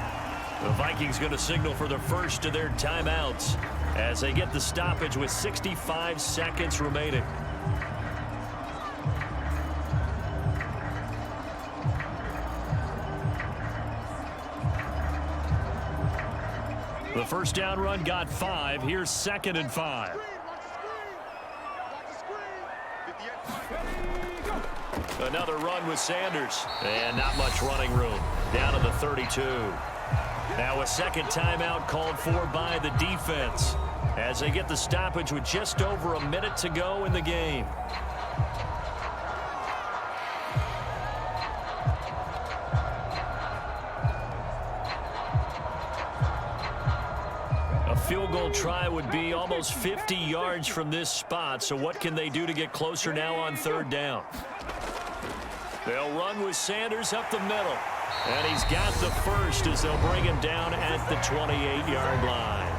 The Vikings going to signal for the first of their timeouts as they get the stoppage with 65 seconds remaining. The 1st down run got 5. Here's 2nd and 5. Another run with Sanders. And not much running room. Down to the 32. Now a 2nd timeout called for by the defense as they get the stoppage with just over a minute to go in the game. A field goal try would be almost 50 yards from this spot, so what can they do to get closer now on 3rd down? They'll run with Sanders up the middle. And he's got the first as they'll bring him down at the 28-yard line.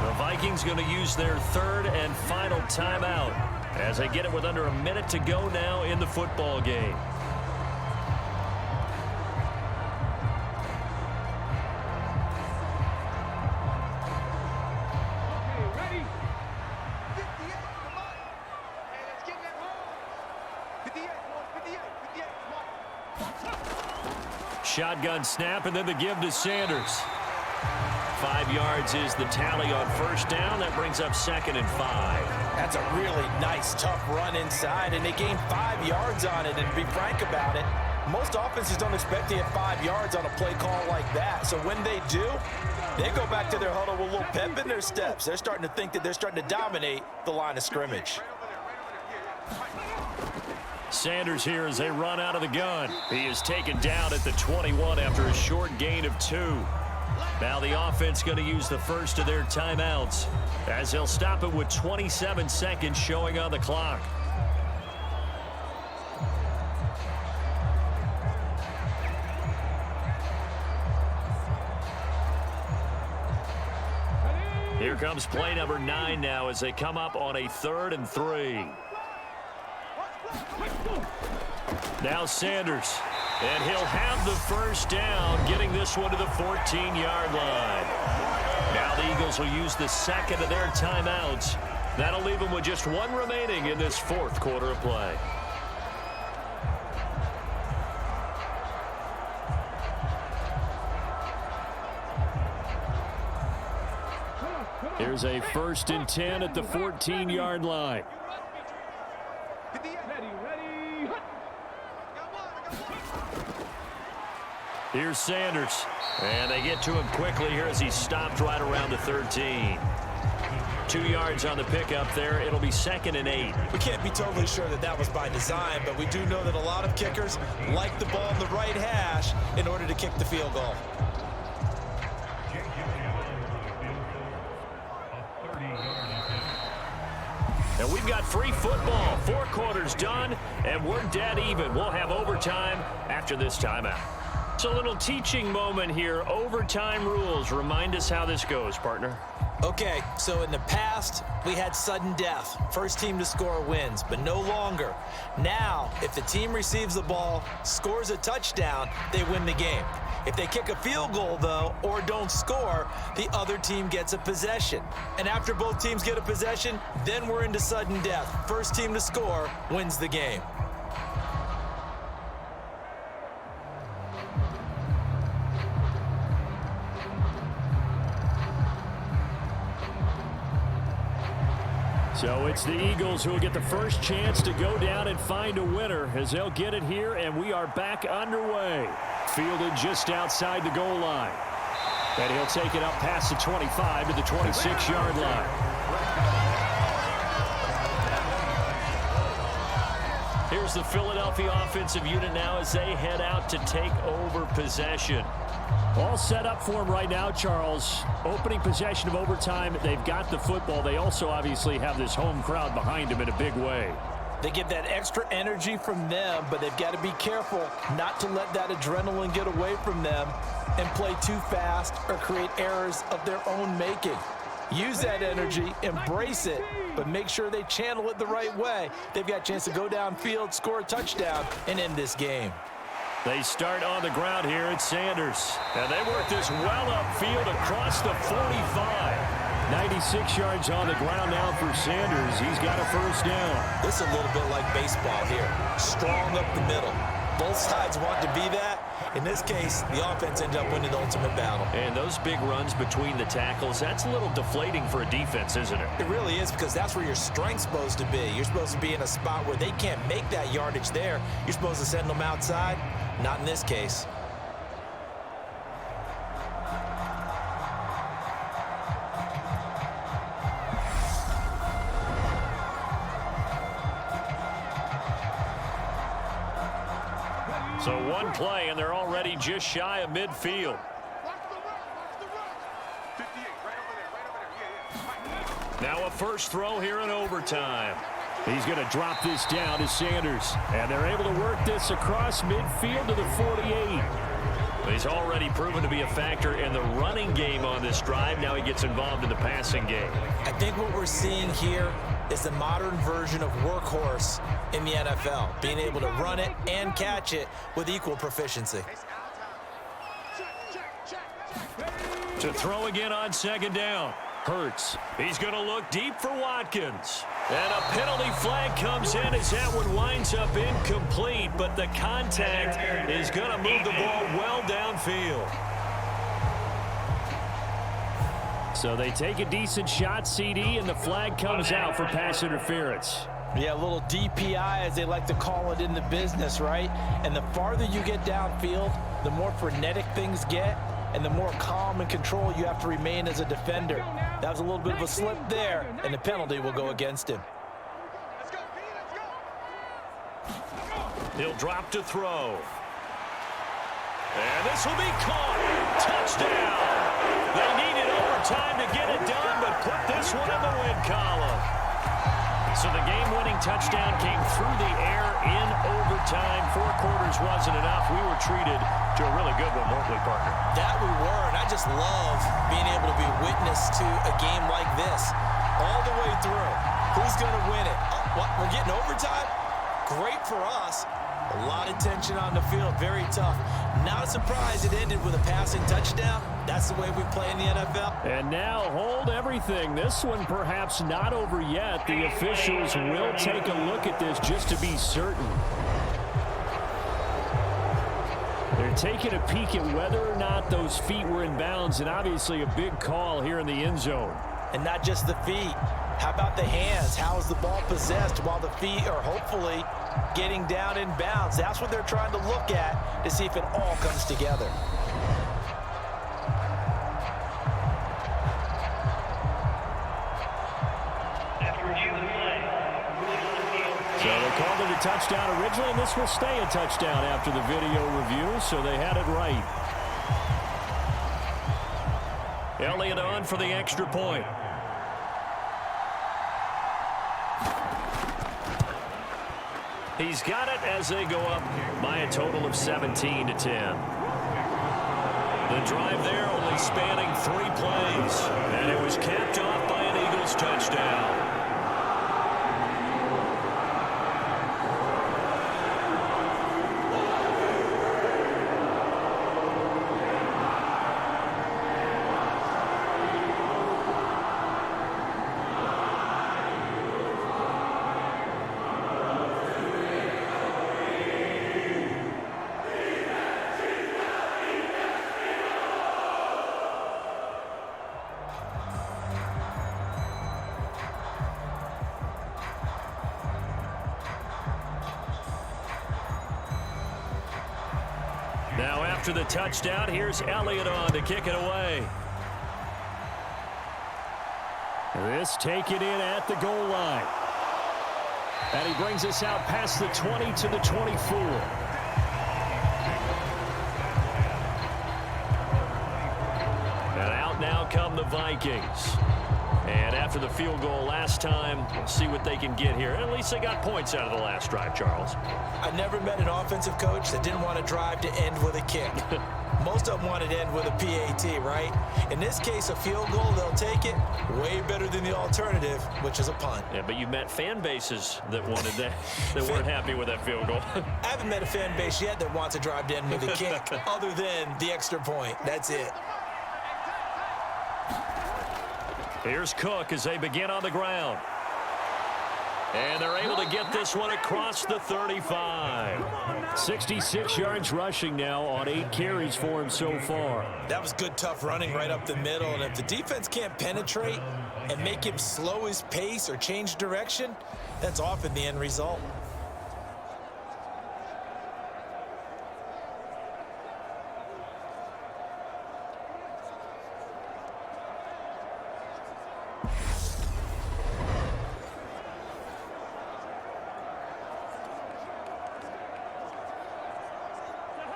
The Vikings going to use their 3rd and final timeout as they get it with under a minute to go now in the football game. Shotgun snap, and then the give to Sanders. 5 yards is the tally on 1st down. That brings up 2nd and 5. That's a really nice, tough run inside, and they gained 5 yards on it. And to be frank about it, most offenses don't expect to get 5 yards on a play call like that. So when they do, they go back to their huddle with a little pep in their steps. They're starting to think that they're starting to dominate the line of scrimmage. Sanders here as they run out of the gun. He is taken down at the 21 after a short gain of 2. Now the offense going to use the first of their timeouts as they'll stop it with 27 seconds showing on the clock. Here comes play number 9 now as they come up on a 3rd and 3. Now Sanders, and he'll have the first down, getting this one to the 14-yard line. Now the Eagles will use the second of their timeouts. That'll leave them with just 1 remaining in this 4th quarter of play. Here's a 1st and 10 at the 14-yard line. Here's Sanders, and they get to him quickly here as he stopped right around the 13. 2 yards on the pickup there. It'll be 2nd and 8. We can't be totally sure that that was by design, but we do know that a lot of kickers like the ball in the right hash in order to kick the field goal. And we've got free football. 4 quarters done, and we're dead even. We'll have overtime after this timeout. It's a little teaching moment here. Overtime rules. Remind us how this goes, partner. Okay, so in the past, we had sudden death. First team to score wins, but no longer. Now, if the team receives the ball, scores a touchdown, they win the game. If they kick a field goal, though, or don't score, the other team gets a possession. And after both teams get a possession, then we're into sudden death. First team to score wins the game. So it's the Eagles who will get the first chance to go down and find a winner as they'll get it here, and we are back underway. Fielded just outside the goal line. And he'll take it up past the 25 to the 26-yard line. Here's the Philadelphia offensive unit now as they head out to take over possession. All set up for them right now, Charles. Opening possession of overtime. They've got the football. They also obviously have this home crowd behind them in a big way. They get that extra energy from them, but they've got to be careful not to let that adrenaline get away from them and play too fast or create errors of their own making. Use that energy, embrace it, but make sure they channel it the right way. They've got a chance to go downfield, score a touchdown, and end this game. They start on the ground here at Sanders. And they work this well upfield across the 45. 96 yards on the ground now for Sanders. He's got a first down. This is a little bit like baseball here. Strong up the middle. Both sides want to be that. In this case, the offense ended up winning the ultimate battle. And those big runs between the tackles, that's a little deflating for a defense, isn't it? It really is, because that's where your strength's supposed to be. You're supposed to be in a spot where they can't make that yardage there. You're supposed to send them outside. Not in this case. So one play, and they're already just shy of midfield. Now a first throw here in overtime. He's going to drop this down to Sanders. And they're able to work this across midfield to the 48. He's already proven to be a factor in the running game on this drive. Now he gets involved in the passing game. I think what we're seeing here is the modern version of workhorse in the NFL. Being able to run it and catch it with equal proficiency. To throw again on second down. Hurts. He's going to look deep for Watkins. And a penalty flag comes in as that one winds up incomplete, but the contact is going to move the ball well downfield. So they take a decent shot, CD, and the flag comes out for pass interference. Yeah, a little DPI, as they like to call it in the business, right? And the farther you get downfield, the more frenetic things get, and the more calm and control you have to remain as a defender. That was a little bit of a slip there, and the penalty will go against him. He'll drop to throw. And this will be caught. Touchdown. They needed overtime to get it done, but put this one in the win column. So the game-winning touchdown came through the air in overtime. 4 quarters wasn't enough. We were treated to a really good one, weren't we, partner? That we were, and I just love being able to be witness to a game like this all the way through. Who's going to win it? What, we're getting overtime? Great for us. A lot of tension on the field. Very tough. Not a surprise it ended with a passing touchdown. That's the way we play in the NFL. And now hold everything. This one perhaps not over yet. The officials will take a look at this just to be certain. They're taking a peek at whether or not those feet were in bounds, and obviously a big call here in the end zone. And not just the feet. How about the hands? How is the ball possessed while the feet are hopefully getting down in bounds? That's what they're trying to look at to see if it all comes together. So they called it a touchdown originally, and this will stay a touchdown after the video review, so they had it right. Elliott on for the extra point. He's got it as they go up by a total of 17-10. The drive there only spanning 3 plays, and it was capped off by an Eagles touchdown. Now after the touchdown, here's Elliott on to kick it away. This taken in at the goal line. And he brings us out past the 20 to the 24. And out now come the Vikings. And after the field goal last time, we'll see what they can get here. At least they got points out of the last drive, Charles. I never met an offensive coach that didn't want to drive to end with a kick. Most of them wanted to end with a PAT, right? In this case, a field goal, they'll take it. Way better than the alternative, which is a punt. Yeah, but you met fan bases that wanted that, that weren't happy with that field goal. I haven't met a fan base yet that wants to drive to end with a kick other than the extra point. That's it. Here's Cook as they begin on the ground. And they're able to get this one across the 35. 66 yards rushing now on 8 carries for him so far. That was good, tough running right up the middle. And if the defense can't penetrate and make him slow his pace or change direction, that's often the end result.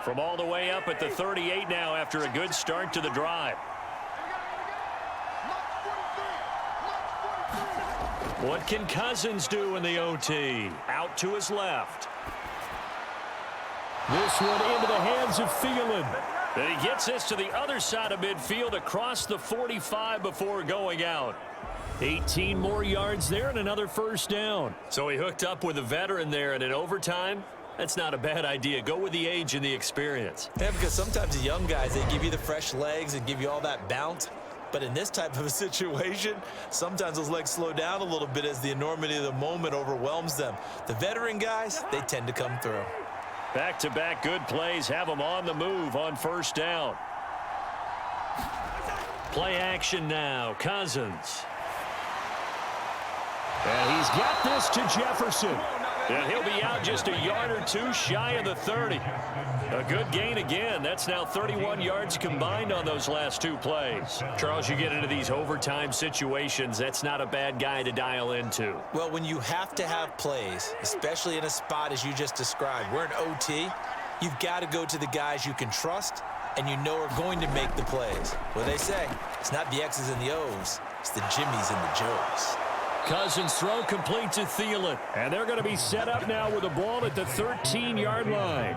From all the way up at the 38 now after a good start to the drive. What can Cousins do in the OT? Out to his left. This one into the hands of Thielen. And he gets this to the other side of midfield across the 45 before going out. 18 more yards there and another first down. So he hooked up with a veteran there, and in overtime, that's not a bad idea. Go with the age and the experience. Yeah, because sometimes the young guys, they give you the fresh legs and give you all that bounce. But in this type of a situation, sometimes those legs slow down a little bit as the enormity of the moment overwhelms them. The veteran guys, they tend to come through. Back-to-back good plays have them on the move on first down. Play action now. Cousins. And he's got this to Jefferson. And he'll be out just a yard or two shy of the 30. A good gain again. That's now 31 yards combined on those last two plays. Charles, you get into these overtime situations, that's not a bad guy to dial into. Well, when you have to have plays, especially in a spot as you just described, we're in OT, you've got to go to the guys you can trust and you know are going to make the plays. Well, they say it's not the X's and the O's, it's the Jimmies and the Joes. Cousins' throw complete to Thielen. And they're going to be set up now with the ball at the 13-yard line.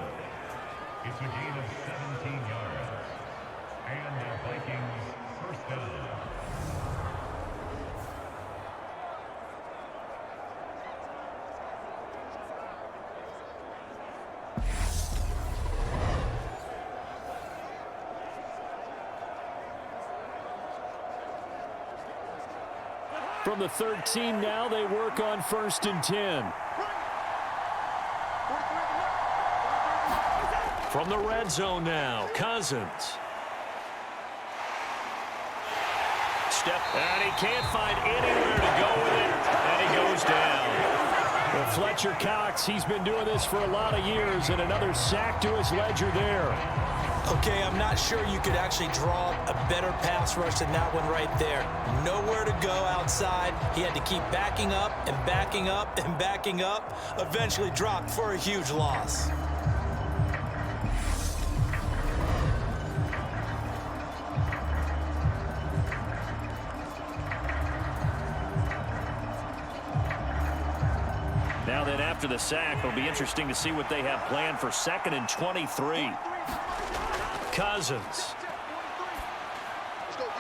It's a gain of 17 yards. And the Vikings first down. From the 13 now, they work on 1st and 10. From the red zone now, Cousins. Step, and he can't find anywhere to go with it, and he goes down. Well, Fletcher Cox, he's been doing this for a lot of years, and another sack to his ledger there. Okay, I'm not sure you could actually draw a better pass rush than that one right there. Nowhere to go outside. He had to keep backing up and backing up and backing up. Eventually dropped for a huge loss. Now then, after the sack, it'll be interesting to see what they have planned for 2nd and 23. Cousins.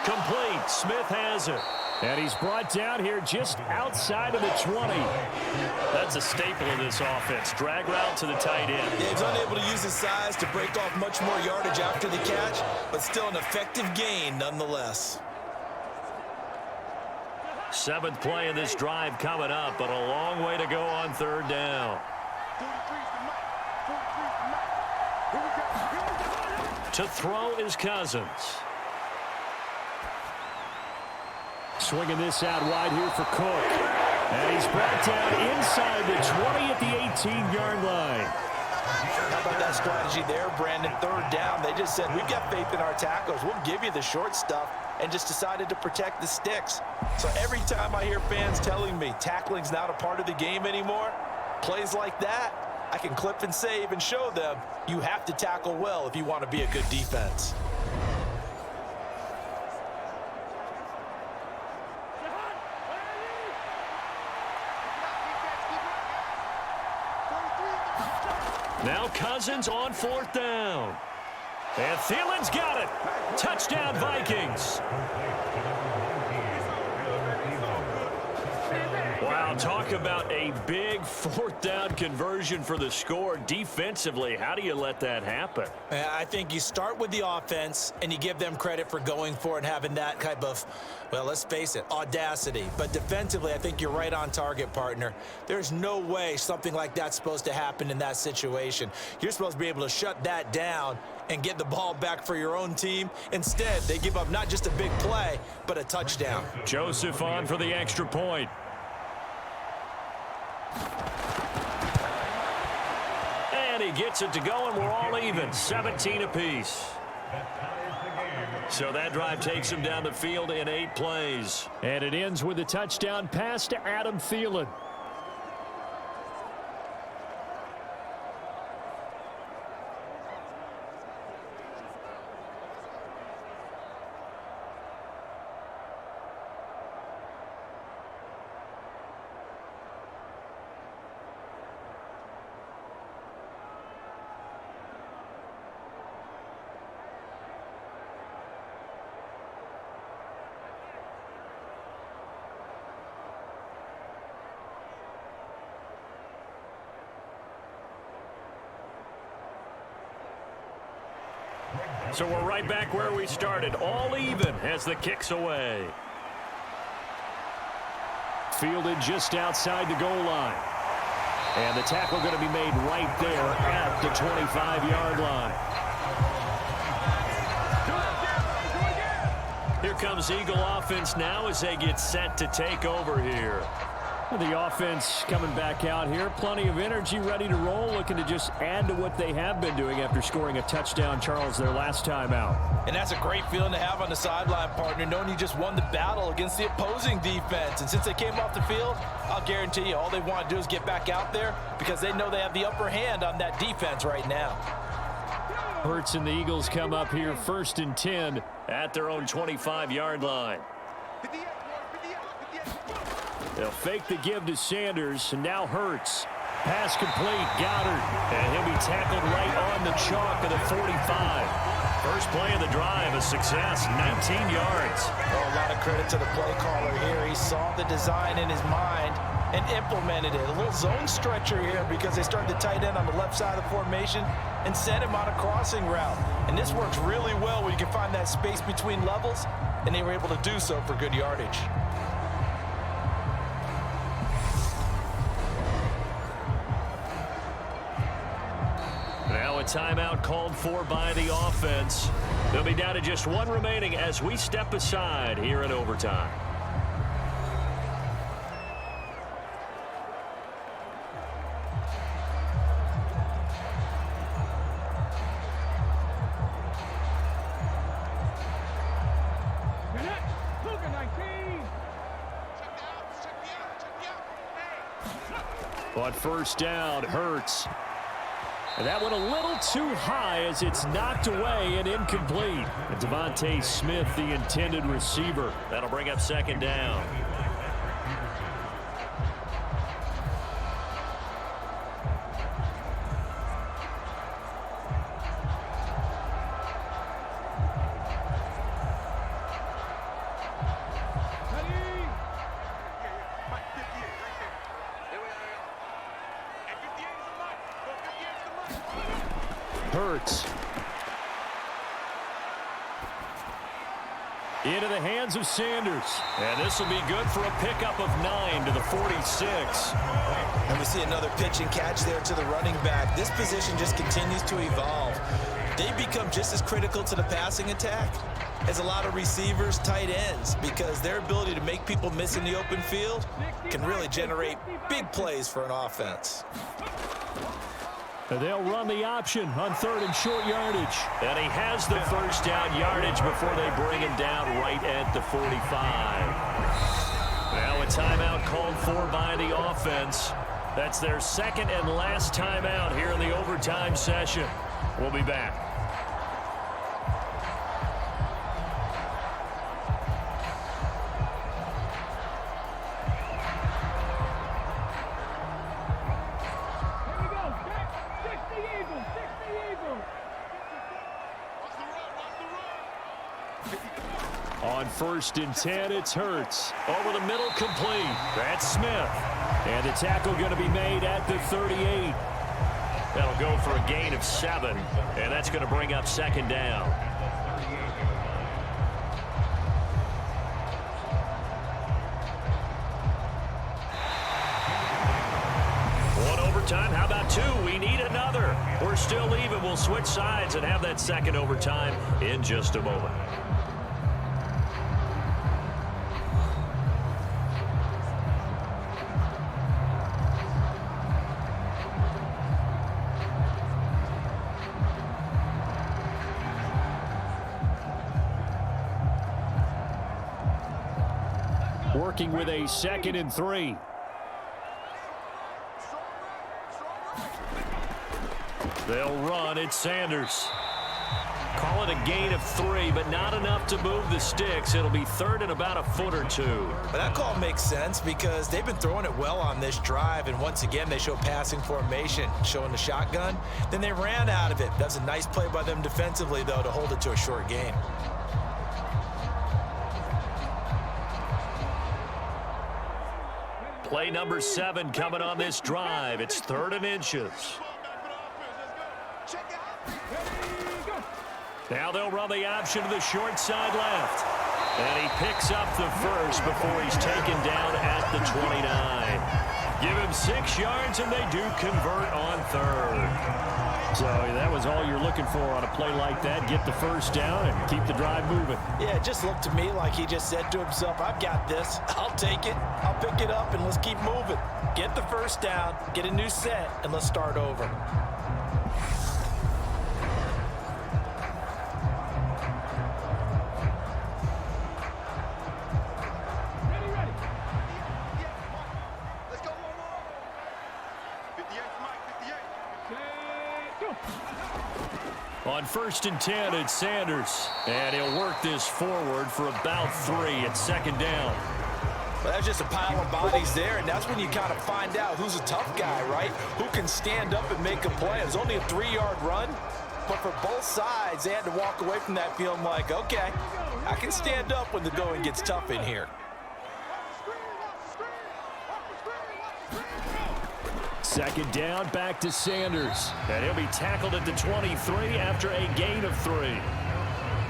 Complete. Smith has it. And he's brought down here just outside of the 20. That's a staple of this offense. Drag route to the tight end. Yeah, he's unable to use his size to break off much more yardage after the catch, but still an effective gain nonetheless. 7th play of this drive coming up, but a long way to go on 3rd down. To throw is Cousins. Swinging this out wide here for Cook. And he's brought down inside the 20 at the 18-yard line. How about that strategy there, Brandon? 3rd down. They just said, we've got faith in our tackles. We'll give you the short stuff, and just decided to protect the sticks. So every time I hear fans telling me tackling's not a part of the game anymore, plays like that, I can clip and save and show them you have to tackle well if you want to be a good defense. Now Cousins on 4th down. And Thielen's got it. Touchdown, Vikings. Wow, talk about a big 4th down conversion for the score. Defensively, how do you let that happen? I think you start with the offense and you give them credit for going for it and having that type of, well, let's face it, audacity. But defensively, I think you're right on target, partner. There's no way something like that's supposed to happen in that situation. You're supposed to be able to shut that down and get the ball back for your own team. Instead, they give up not just a big play, but a touchdown. Joseph on for the extra point. And he gets it to go, and we're all even, 17 apiece. So that drive takes him down the field in 8 plays. And it ends with a touchdown pass to Adam Thielen. So we're right back where we started, all even as the kick's away. Fielded just outside the goal line. And the tackle going to be made right there at the 25-yard line. Here comes Eagle offense now as they get set to take over here. The offense coming back out here. Plenty of energy, ready to roll, looking to just add to what they have been doing after scoring a touchdown, Charles, their last time out. And that's a great feeling to have on the sideline, partner, knowing you just won the battle against the opposing defense. And since they came off the field, I'll guarantee you all they want to do is get back out there because they know they have the upper hand on that defense right now. Hurts and the Eagles come up here 1st and 10 at their own 25-yard line. They'll fake the give to Sanders, and now Hurts. Pass complete, Goddard, and he'll be tackled right on the chalk of the 45. First play of the drive, a success, 19 yards. Oh, a lot of credit to the play caller here. He saw the design in his mind and implemented it. A little zone stretcher here because they started the tight end on the left side of the formation and sent him on a crossing route. And this works really well when you can find that space between levels, and they were able to do so for good yardage. Now a timeout called for by the offense. They'll be down to just one remaining as we step aside here in overtime. On first down, Hurts. And that went a little too high as it's knocked away and incomplete. And Devontae Smith, the intended receiver. That'll bring up 2nd down. Hurts. Into the hands of Sanders. And this will be good for a pickup of 9 to the 46. And we see another pitch and catch there to the running back. This position just continues to evolve. They become just as critical to the passing attack as a lot of receivers, tight ends, because their ability to make people miss in the open field can really generate big plays for an offense. And they'll run the option on 3rd and short yardage. And he has the first down yardage before they bring him down right at the 45. Now a timeout called for by the offense. That's their 2nd and last timeout here in the overtime session. We'll be back. On 1st and 10, it's Hurts. Over the middle, complete. That's Smith. And the tackle going to be made at the 38. That'll go for a gain of 7. And that's going to bring up 2nd down. One overtime. How about 2? We need another. We're still even. We'll switch sides and have that 2nd overtime in just a moment. Working with a 2nd and 3. They'll run. It's Sanders. Call it a gain of 3, but not enough to move the sticks. It'll be 3rd and about a foot or 2. But that call makes sense because they've been throwing it well on this drive, and once again they show passing formation, showing the shotgun. Then they ran out of it. That's a nice play by them defensively, though, to hold it to a short gain. Play number 7 coming on this drive. It's 3rd and inches. Now they'll run the option to the short side left. And he picks up the first before he's taken down at the 29. Give him 6 yards, and they do convert on third. So that was all you're looking for on a play like that. Get the first down and keep the drive moving. Yeah, it just looked to me like he just said to himself, I've got this. I'll take it. I'll pick it up, and let's keep moving. Get the first down, get a new set, and let's start over. On 1st and 10, it's Sanders. And he'll work this forward for about 3 at 2nd down. Well, that's just a pile of bodies there, and that's when you kind of find out who's a tough guy, right? Who can stand up and make a play. It was only a 3-yard run, but for both sides, they had to walk away from that feeling like, okay, I can stand up when the going gets tough in here. 2nd down, back to Sanders. And he'll be tackled at the 23 after a gain of 3.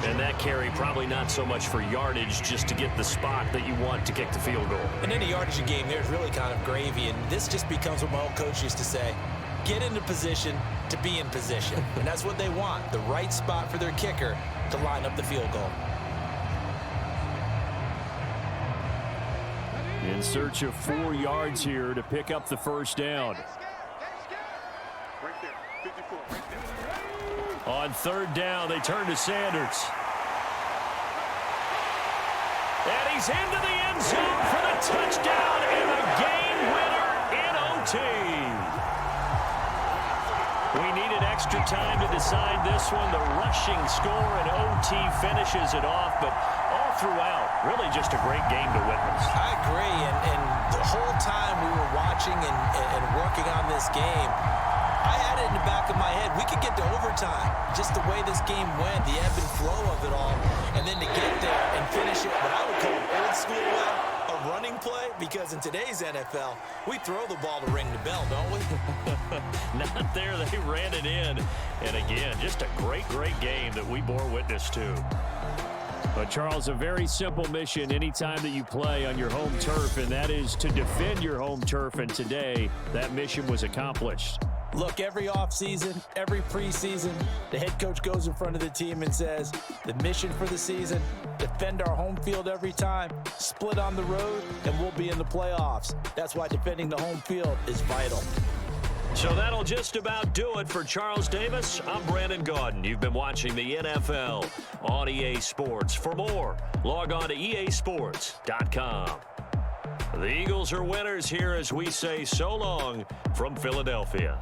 And that carry probably not so much for yardage, just to get the spot that you want to kick the field goal. And any yardage in game there is really kind of gravy, and this just becomes what my old coach used to say, get into position to be in position. And that's what they want, the right spot for their kicker to line up the field goal. In search of 4 yards here to pick up the first down. On 3rd down, they turn to Sanders. And he's into the end zone for the touchdown and the game winner in OT. We needed extra time to decide this one. The rushing score in OT finishes it off, but all throughout, really just a great game to witness. I agree, and the whole time we were watching and working on this game, I had it in the back of my head. We could get to overtime. Just the way this game went, the ebb and flow of it all, and then to get there and finish it, what I would call old school a running play, because in today's NFL, we throw the ball to ring the bell, don't we? Not there. They ran it in. And again, just a great, great game that we bore witness to. But, Charles, a very simple mission anytime that you play on your home turf, and that is to defend your home turf. And today, that mission was accomplished. Look, every offseason, every preseason, the head coach goes in front of the team and says, the mission for the season, defend our home field every time, split on the road, and we'll be in the playoffs. That's why defending the home field is vital. So that'll just about do it for Charles Davis. I'm Brandon Gaudin. You've been watching the NFL on EA Sports. For more, log on to easports.com. The Eagles are winners here as we say so long from Philadelphia.